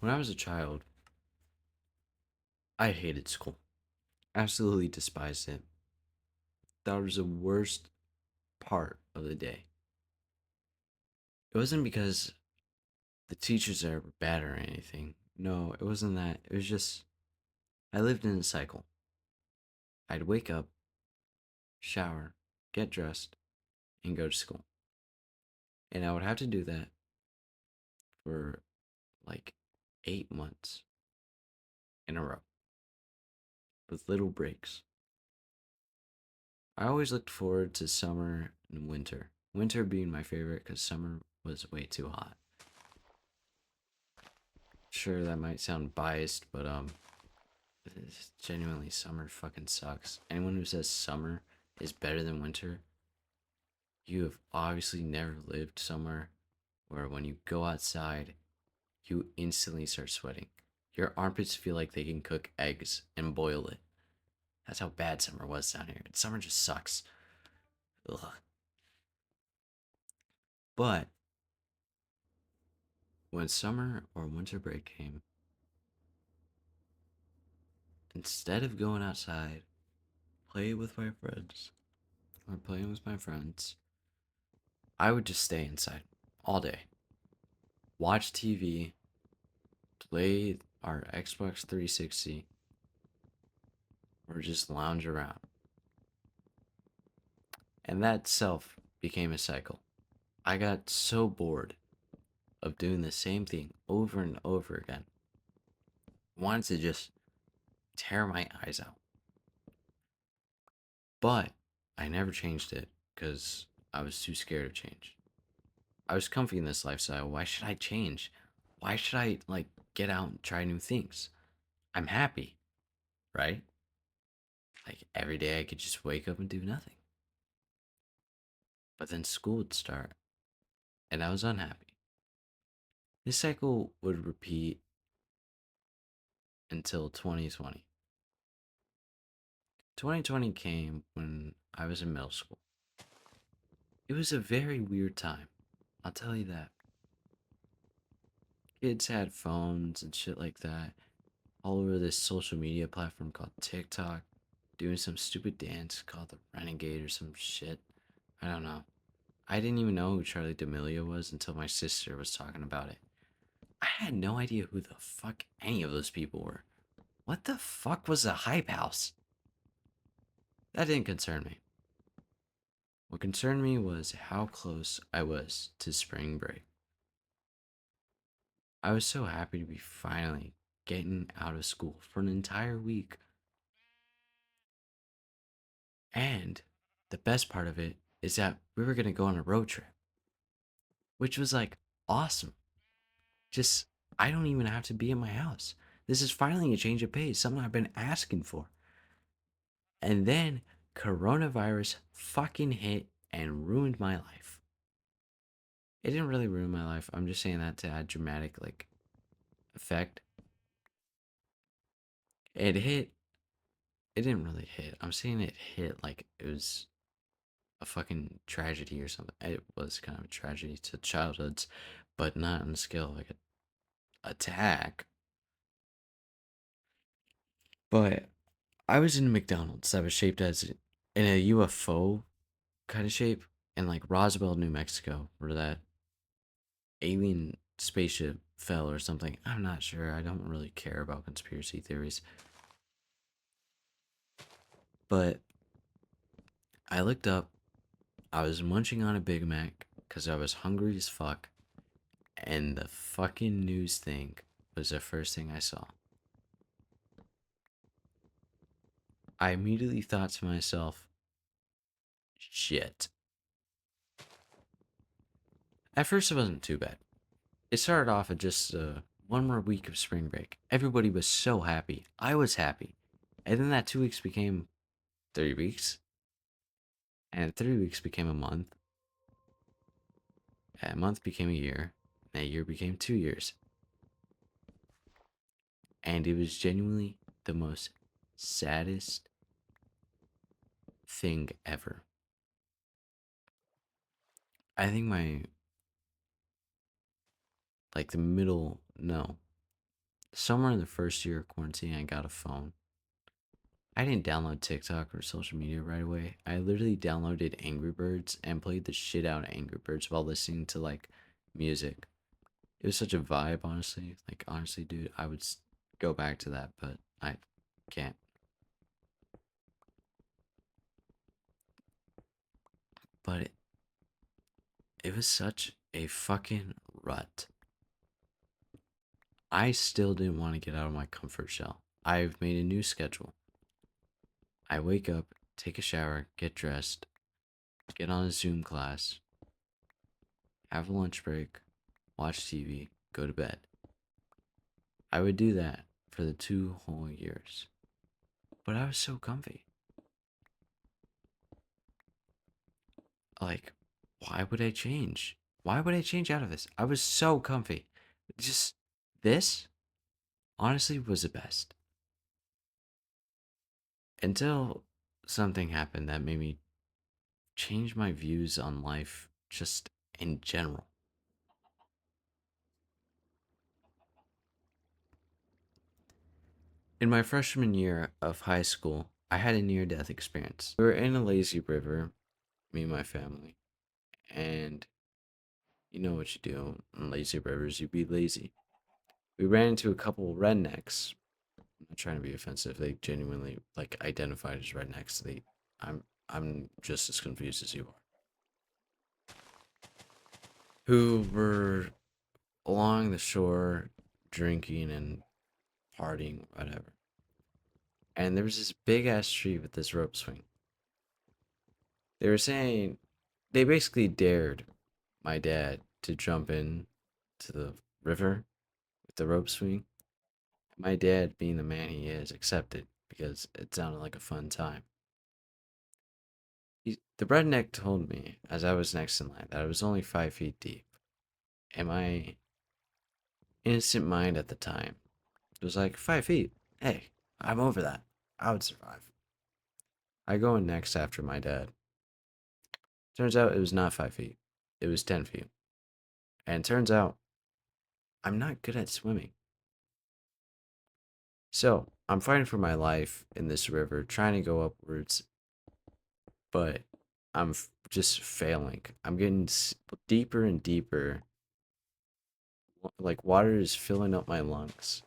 When I was a child, I hated school. Absolutely despised it. That was the worst part of the day. It wasn't because the teachers there were bad or anything. No, it wasn't that. It was just I lived in a cycle. I'd wake up, shower, get dressed, and go to school. And I would have to do that for like 8 months in a row with little breaks. I always looked forward to summer and winter. Winter being my favorite because summer was way too hot. Sure, that might sound biased, but genuinely summer fucking sucks. Anyone who says summer is better than winter, you have obviously never lived somewhere where when you go outside, you instantly start sweating. Your armpits feel like they can cook eggs and boil it. That's how bad summer was down here. Summer just sucks. Ugh. But when summer or winter break came, instead of going outside, playing with my friends, or playing with my friends, I would just stay inside all day, watch TV, play our Xbox 360, or just lounge around. And that itself became a cycle. I got so bored of doing the same thing over and over again. Wanted to just tear my eyes out. But I never changed it because I was too scared to change. I was comfy in this lifestyle. Why should I change? Why should I get out and try new things? I'm happy, right? Like every day I could just wake up and do nothing. But then school would start and I was unhappy. This cycle would repeat until 2020. 2020 came when I was in middle school. It was a very weird time. I'll tell you that. Kids had phones and shit like that all over this social media platform called TikTok, doing some stupid dance called the Renegade or some shit. I don't know. I didn't even know who Charlie D'Amelio was until my sister was talking about it. I had no idea who the fuck any of those people were. What the fuck was the hype house? That didn't concern me. What concerned me was how close I was to spring break. I was so happy to be finally getting out of school for an entire week. And the best part of it is that we were going to go on a road trip, which was like awesome. Just, I don't even have to be in my house. This is finally a change of pace, something I've been asking for. And then coronavirus fucking hit and ruined my life. It didn't really ruin my life. I'm just saying that to add dramatic effect. It hit. It didn't really hit. I'm saying it hit like it was a fucking tragedy or something. It was kind of a tragedy to childhoods, but not on the scale like an attack. But I was in a McDonald's that was shaped as in a UFO kind of shape in like Roswell, New Mexico, where that alien spaceship fell or something. I'm not sure. I don't really care about conspiracy theories. But I looked up, I was munching on a Big Mac because I was hungry as fuck, and the fucking news thing was the first thing I saw. I immediately thought to myself, shit. At first, it wasn't too bad. It started off at just one more week of spring break. Everybody was so happy. I was happy. And then that 2 weeks became 3 weeks. And 3 weeks became a month. A month became a year. And a year became 2 years. And it was genuinely the most saddest thing ever. I think my, like the middle, no. somewhere in the first year of quarantine, I got a phone. I didn't download TikTok or social media right away. I literally downloaded Angry Birds and played the shit out of Angry Birds while listening to like music. It was such a vibe, honestly. Like, honestly, dude, I would go back to that, but I can't. But it was such a fucking rut. I still didn't want to get out of my comfort shell. I've made a new schedule. I wake up, take a shower, get dressed, get on a Zoom class, have a lunch break, watch TV, go to bed. I would do that for the 2 whole years. But I was so comfy. Like, why would I change? Why would I change out of this? I was so comfy. Just this, honestly, was the best. Until something happened that made me change my views on life just in general. In my freshman year of high school, I had a near death experience. We were in a lazy river, me and my family, and you know what you do in lazy rivers, you be lazy. We ran into a couple rednecks. I'm not trying to be offensive. They genuinely like identified as rednecks. I'm just as confused as you are. Who were along the shore drinking and partying, whatever. And there was this big ass tree with this rope swing. They were saying they basically dared my dad to jump in to the river with the rope swing. My dad, being the man he is, accepted because it sounded like a fun time. The redneck told me as I was next in line that I was only 5 feet deep, and my innocent mind at the time was like, 5 feet? Hey, I'm over that. I would survive. I go in next after my dad. Turns out it was not 5 feet, it was 10 feet. And turns out I'm not good at swimming. So I'm fighting for my life in this river, trying to go upwards, but just failing. I'm getting deeper and deeper. Like water is filling up my lungs,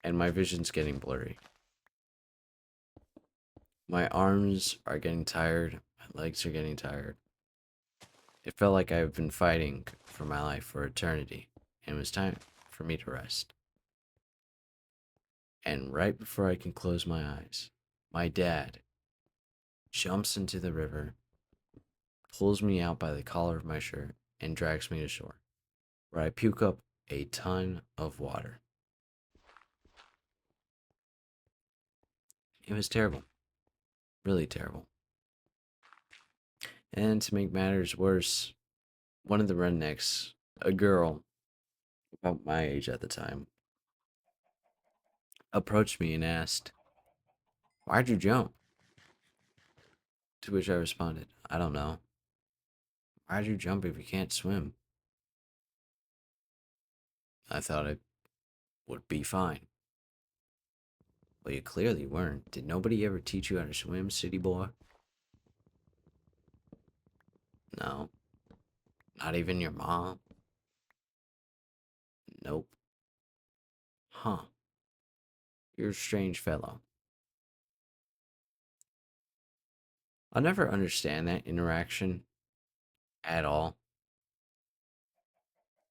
and my vision's getting blurry. My arms are getting tired, my legs are getting tired. It felt like I've been fighting for my life for eternity, and it was time for me to rest. And right before I can close my eyes, my dad jumps into the river, pulls me out by the collar of my shirt, and drags me to shore, where I puke up a ton of water. It was terrible, really terrible. And to make matters worse, one of the rednecks, a girl about my age at the time, approached me and asked, "Why'd you jump?" To which I responded, "I don't know. Why'd you jump if you can't swim?" I thought it would be fine. Well, you clearly weren't. Did nobody ever teach you how to swim, city boy? No. Not even your mom? Nope. Huh. You're a strange fellow. I'll never understand that interaction at all.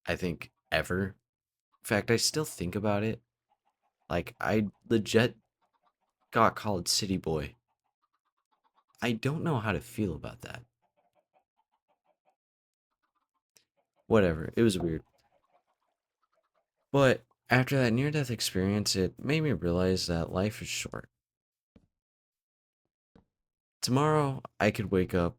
I think ever. In fact, I still think about it. Like, I legit got called city boy. I don't know how to feel about that. Whatever. It was weird. But after that near death experience, it made me realize that life is short. Tomorrow, I could wake up,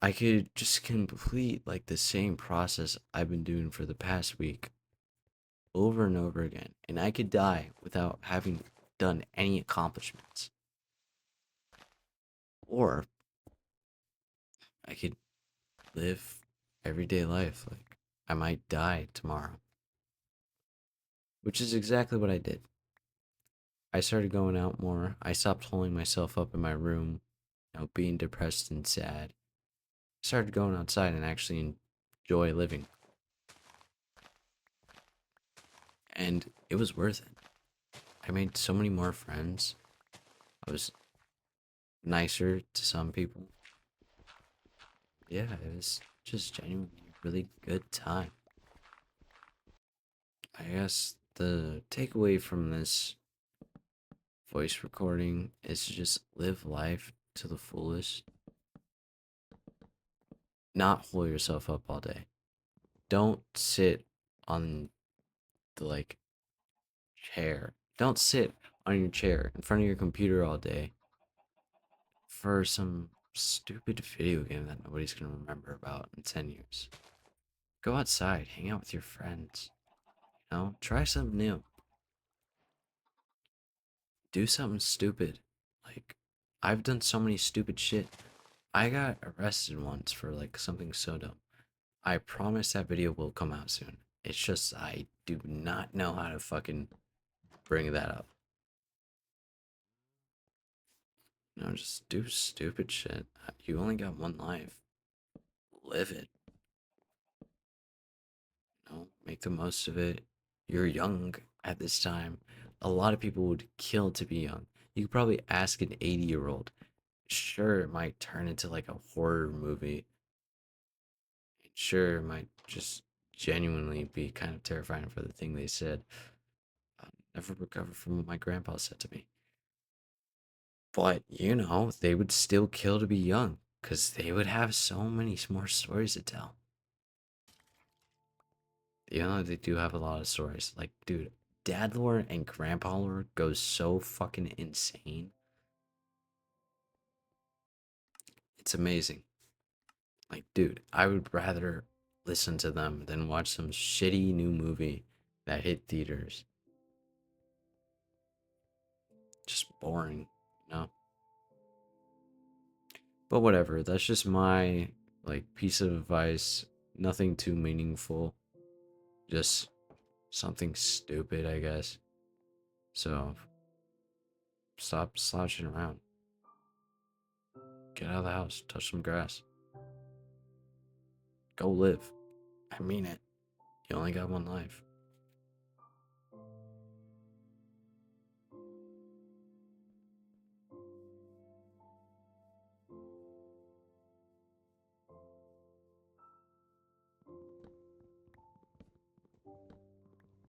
I could just complete like the same process I've been doing for the past week over and over again, and I could die without having done any accomplishments. Or I could live everyday life like I might die tomorrow. which is exactly what I did. I started going out more. I stopped holding myself up in my room, being depressed and sad. I started going outside and actually enjoy living, and it was worth it. I made so many more friends. I was nicer to some people. Yeah, it was just genuinely a really good time. I guess the takeaway from this voice recording is to just live life to the fullest, not hold yourself up all day. Don't sit on the chair. Don't sit on your chair in front of your computer all day for some stupid video game that nobody's gonna remember about in 10 years. Go outside, hang out with your friends, try something new. Do something stupid. Like, I've done so many stupid shit. I got arrested once for something so dumb. I promise that video will come out soon. It's just I do not know how to fucking bring that up. Just do stupid shit. You only got one life. Live it. Make the most of it. You're young at this time. A lot of people would kill to be young. You could probably ask an 80-year-old. Sure, it might turn into like a horror movie. Sure, it might just genuinely be kind of terrifying for the thing they said. I'll never recover from what my grandpa said to me. But, they would still kill to be young because they would have so many more stories to tell. They do have a lot of stories. Like, dude, dad lore and grandpa lore goes so fucking insane. It's amazing. Like, dude, I would rather listen to them than watch some shitty new movie that hit theaters. Just boring, you know? But whatever, that's just my piece of advice. Nothing too meaningful. Just something stupid, I guess. So stop slouching around. Get out of the house, touch some grass. Go live. I mean it. You only got one life.